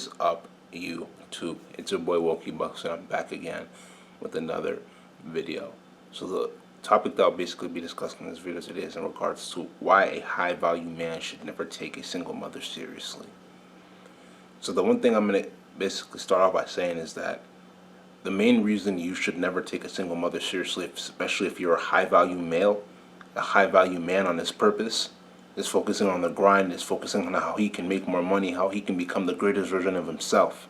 is up, YouTube? It's your boy Wokey Bucks, and I'm back again with another video. So the topic that I'll basically be discussing in this video today is in regards to why a high value man should never take a single mother seriously. So the one thing I'm going to basically start off by saying is that the main reason you should never take a single mother seriously, especially if you're a high value male, a high value man on his purpose, is focusing on the grind, is focusing on how he can make more money, how he can become the greatest version of himself,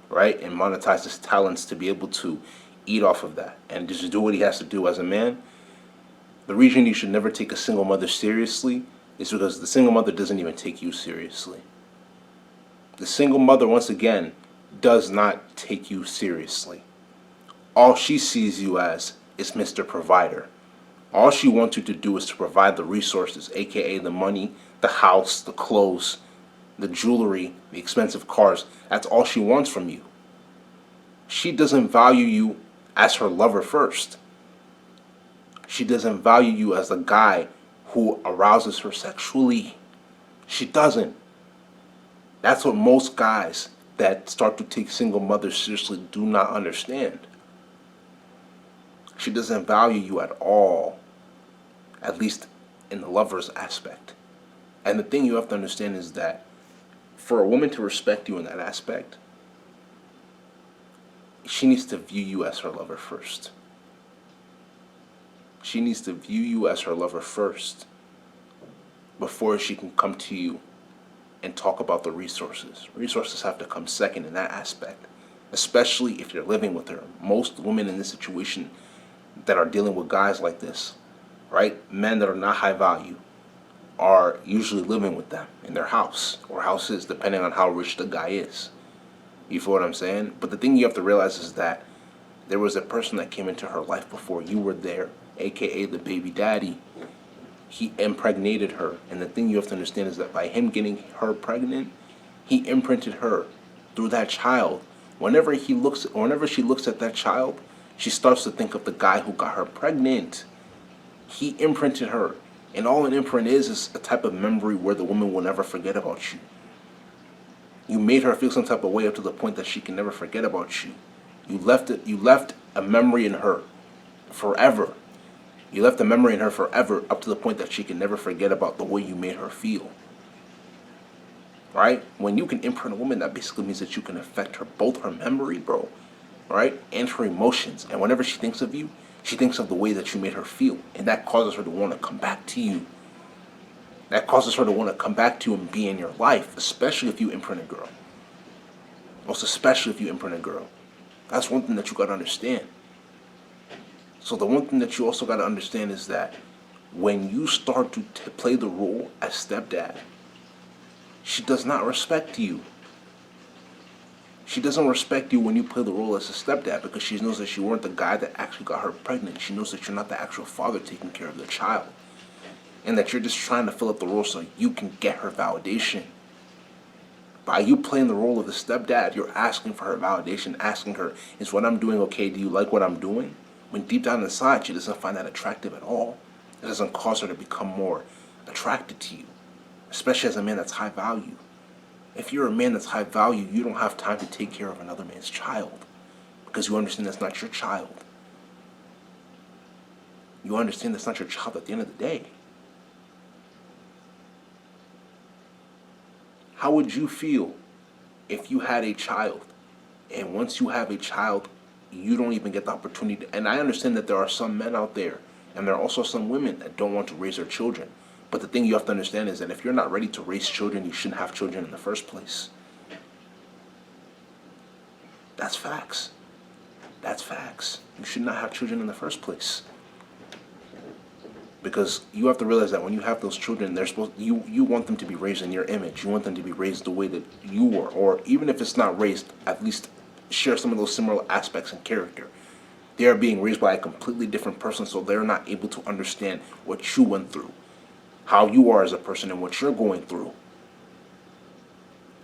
right? And monetize his talents to be able to eat off of that and just do what he has to do as a man. The reason you should never take a single mother seriously is because the single mother doesn't even take you seriously. The single mother, once again, does not take you seriously. All she sees you as is Mr. Provider. All she wants you to do is to provide the resources, aka the money, the house, the clothes, the jewelry, the expensive cars. That's all she wants from you. She doesn't value you as her lover first. She doesn't value you as the guy who arouses her sexually. She doesn't. That's what most guys that start to take single mothers seriously do not understand. She doesn't value you at all, at least in the lover's aspect. And the thing you have to understand is that for a woman to respect you in that aspect, she needs to view you as her lover first. She needs to view you as her lover first before she can come to you and talk about the resources. Resources have to come second in that aspect, especially if you're living with her. Most women in this situation that are dealing with guys like this, right? Men that are not high value are usually living with them in their house or houses, depending on how rich the guy is. You feel what I'm saying? But the thing you have to realize is that there was a person that came into her life before you were there, aka the baby daddy. He impregnated her, and the thing you have to understand is that by him getting her pregnant, he imprinted her through that child. Whenever she looks at that child, she starts to think of the guy who got her pregnant. He imprinted her. And all an imprint is a type of memory where the woman will never forget about you. You made her feel some type of way up to the point that she can never forget about you. You left a memory in her forever. You left a memory in her forever up to the point that she can never forget about the way you made her feel. Right? When you can imprint a woman, that basically means that you can affect her, both her memory, bro, right, and her emotions. And whenever she thinks of you, she thinks of the way that you made her feel. And that causes her to want to come back to you. That causes her to want to come back to you and be in your life, especially if you imprint a girl. Most especially if you imprint a girl. That's one thing that you got to understand. So the one thing that you also got to understand is that when you start to play the role as stepdad, she does not respect you. She doesn't respect you when you play the role as a stepdad because she knows that you weren't the guy that actually got her pregnant. She knows that you're not the actual father taking care of the child. And that you're just trying to fill up the role so you can get her validation. By you playing the role of the stepdad, you're asking for her validation, asking her, is what I'm doing okay? Do you like what I'm doing? When deep down inside, she doesn't find that attractive at all. It doesn't cause her to become more attracted to you, especially as a man that's high value. If you're a man that's high value, you don't have time to take care of another man's child because you understand that's not your child. You understand that's not your child at the end of the day. How would you feel if you had a child and once you have a child, you don't even get the opportunity and I understand that there are some men out there and there are also some women that don't want to raise their children. But the thing you have to understand is that if you're not ready to raise children, you shouldn't have children in the first place. That's facts. That's facts. You should not have children in the first place. Because you have to realize that when you have those children, you want them to be raised in your image. You want them to be raised the way that you were. Or even if it's not raised, at least share some of those similar aspects in character. They are being raised by a completely different person, so they're not able to understand what you went through, how you are as a person and what you're going through.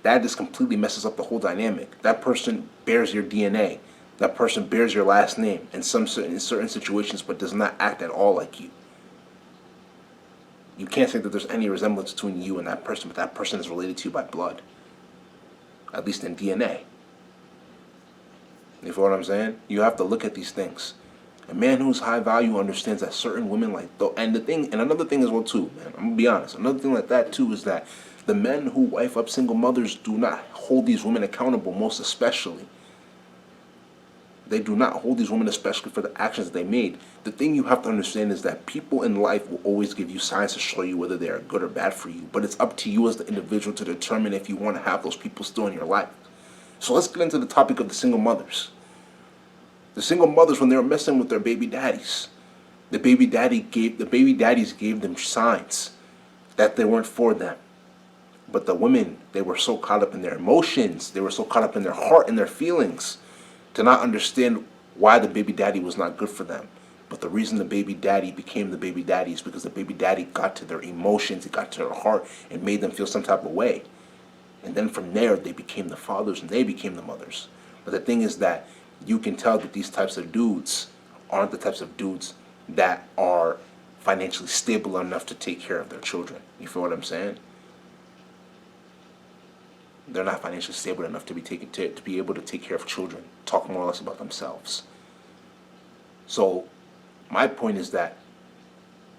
That just completely messes up the whole dynamic. That person bears your DNA. That person bears your last name in certain situations, but does not act at all like you. You can't say that there's any resemblance between you and that person, but that person is related to you by blood. at least in DNA. You feel what I'm saying? You have to look at these things. A man who's high value understands that certain women and another thing as well too, man. I'm gonna be honest. Another thing like that too is that the men who wife up single mothers do not hold these women accountable. Most especially, they do not hold these women especially for the actions they made. The thing you have to understand is that people in life will always give you signs to show you whether they are good or bad for you. But it's up to you as the individual to determine if you want to have those people still in your life. So let's get into the topic of the single mothers. The single mothers, when they were messing with their baby daddies, the baby daddies gave them signs that they weren't for them. But the women, they were so caught up in their emotions, they were so caught up in their heart and their feelings to not understand why the baby daddy was not good for them. But the reason the baby daddy became the baby daddy is because the baby daddy got to their emotions, it got to their heart, and made them feel some type of way. And then from there, they became the fathers and they became the mothers. But the thing is that you can tell that these types of dudes aren't the types of dudes that are financially stable enough to take care of their children. You feel what I'm saying? They're not financially stable enough to be able to take care of children. Talk more or less about themselves. So my point is that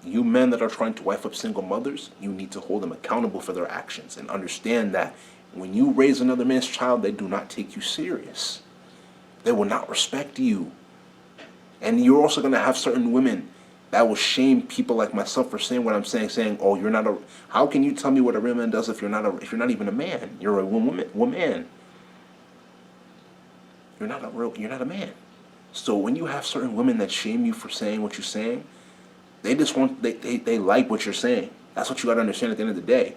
you men that are trying to wife up single mothers, you need to hold them accountable for their actions and understand that when you raise another man's child, they do not take you serious. They will not respect you. And you're also going to have certain women that will shame people like myself for saying what I'm saying, oh, you're not a, how can you tell me what a real man does if you're not even a man? You're a woman. You're not a man. So when you have certain women that shame you for saying what you're saying, they like what you're saying. That's what you got to understand at the end of the day.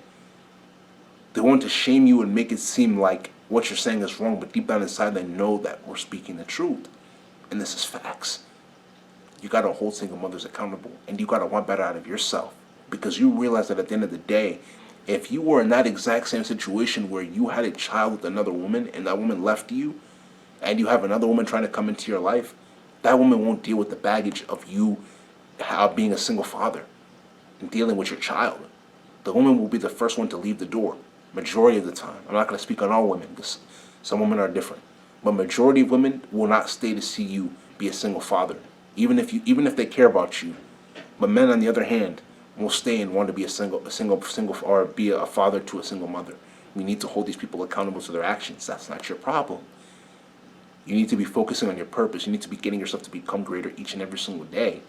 They want to shame you and make it seem like what you're saying is wrong, but deep down inside they know that we're speaking the truth. And this is facts. You got to hold single mothers accountable, and you got to want better out of yourself, because you realize that at the end of the day, if you were in that exact same situation where you had a child with another woman and that woman left you, and you have another woman trying to come into your life, that woman won't deal with the baggage of you being a single father and dealing with your child. The woman will be the first one to leave the door, majority of the time. I'm not going to speak on all women, because some women are different. But majority of women will not stay to see you be a single father, even if they care about you. But men, on the other hand, will stay and want to be a single, or be a father to a single mother. We need to hold these people accountable to their actions. That's not your problem. You need to be focusing on your purpose. You need to be getting yourself to become greater each and every single day,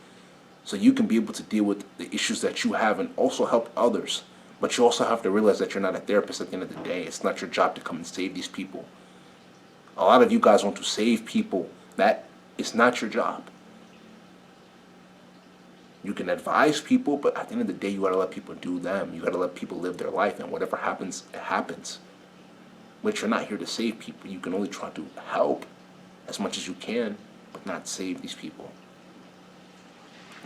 so you can be able to deal with the issues that you have and also help others. But you also have to realize that you're not a therapist at the end of the day. It's not your job to come and save these people. A lot of you guys want to save people. That is not your job. You can advise people, but at the end of the day, you got to let people do them. You got to let people live their life, and whatever happens, it happens. But you're not here to save people. You can only try to help as much as you can, but not save these people.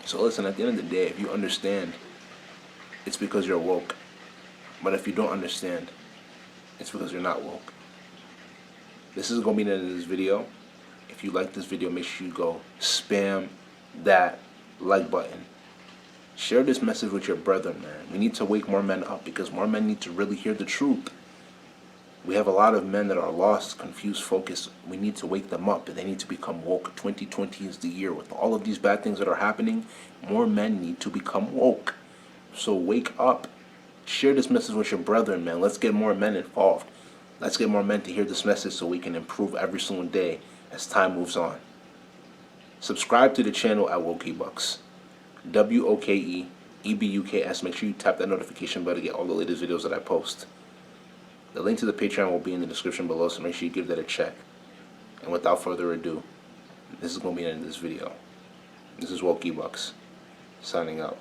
So listen, at the end of the day, if you understand, it's because you're woke. But if you don't understand, it's because you're not woke. This is going to be the end of this video. If you like this video, make sure you go spam that like button. Share this message with your brethren, man. We need to wake more men up, because more men need to really hear the truth. We have a lot of men that are lost, confused, focused. We need to wake them up, and they need to become woke. 2020 is the year. With all of these bad things that are happening, more men need to become woke. So wake up. Share this message with your brethren, man. Let's get more men involved. Let's get more men to hear this message so we can improve every single day as time moves on. Subscribe to the channel at WokeEbucks. WOKEEBUKS. Make sure you tap that notification bell to get all the latest videos that I post. The link to the Patreon will be in the description below, so make sure you give that a check. And without further ado, this is going to be the end of this video. This is WokeEbucks, signing out.